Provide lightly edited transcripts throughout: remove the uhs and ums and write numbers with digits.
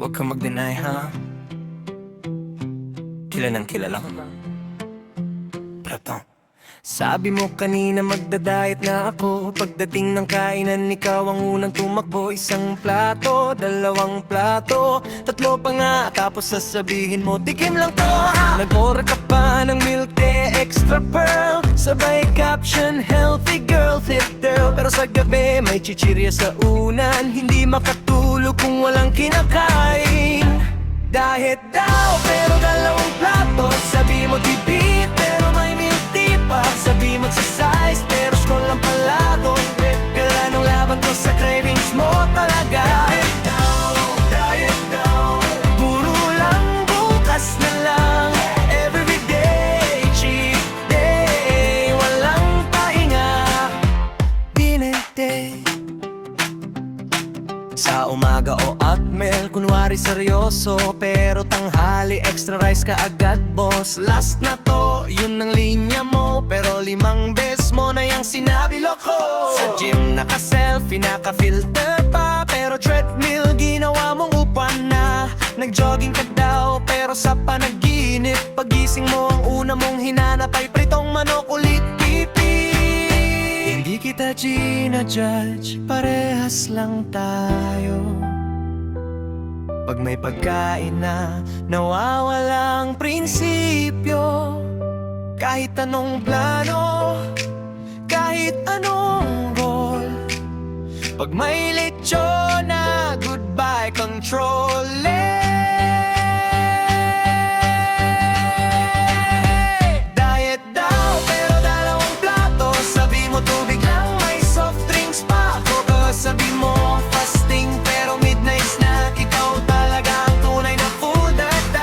Huwag kang mag-deny, ha? Kilalang kilala ko. Platon. Sabi mo kanina magdadayet na ako. Pagdating ng kainan, ikaw ang unang tumakbo. Isang plato, dalawang plato, tatlo pa nga, tapos sasabihin mo tikim lang to. Nag-order ka pa ng milk tea, extra pearl, sabay caption, healthy girl, fit girl. Pero sa gabi, may chichirya sa unan. Hindi makatulog kung walang kinakain. Diet daw, pero dalawang plato. Sabi mo tipid, pero may milk tea pa. Sabi mag-size, pero scroll lang pala to. Kala nung laban ko sa cravings mo talaga. Diet daw, puro lang bukas na lang. Everyday, cheat day, walang pahinga. Dinete sa umaga o oatmeal, kunwari seryoso, pero tanghali extra rice ka agad, boss. Last na to, yun ang linya mo, pero 5 beses mo na yung sinabi loko. Sa gym naka-selfie, naka-filter pa, pero treadmill ginawa mong upan na. Nag-jogging ka daw, pero sa panaginip, pagising mo ang una mong hinanap ay pritong manok ulit pipi. Hindi kita ginajudge, parehas lang tayo. Pag may pagkain na nawawalang prinsipyo, kahit anong plano, kahit anong goal. Pag may lechon na, goodbye control. Diet daw, pero dalawang plato. Sabi mo tubig lang, may soft drinks pa. Coca, sabi mo fasting, pero midnight snack. Ikaw talaga ang tunay na food addict.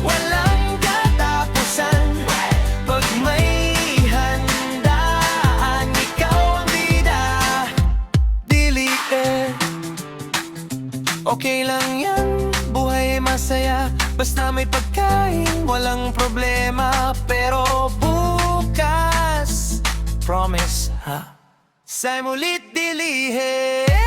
Walang katapusan. Pag may handaan, ikaw ang bida. Dili okay lang yan, buhay masaya. Basta may pagkain, walang problema. Pero bukas, promise ha, sa'y mulit dilihin.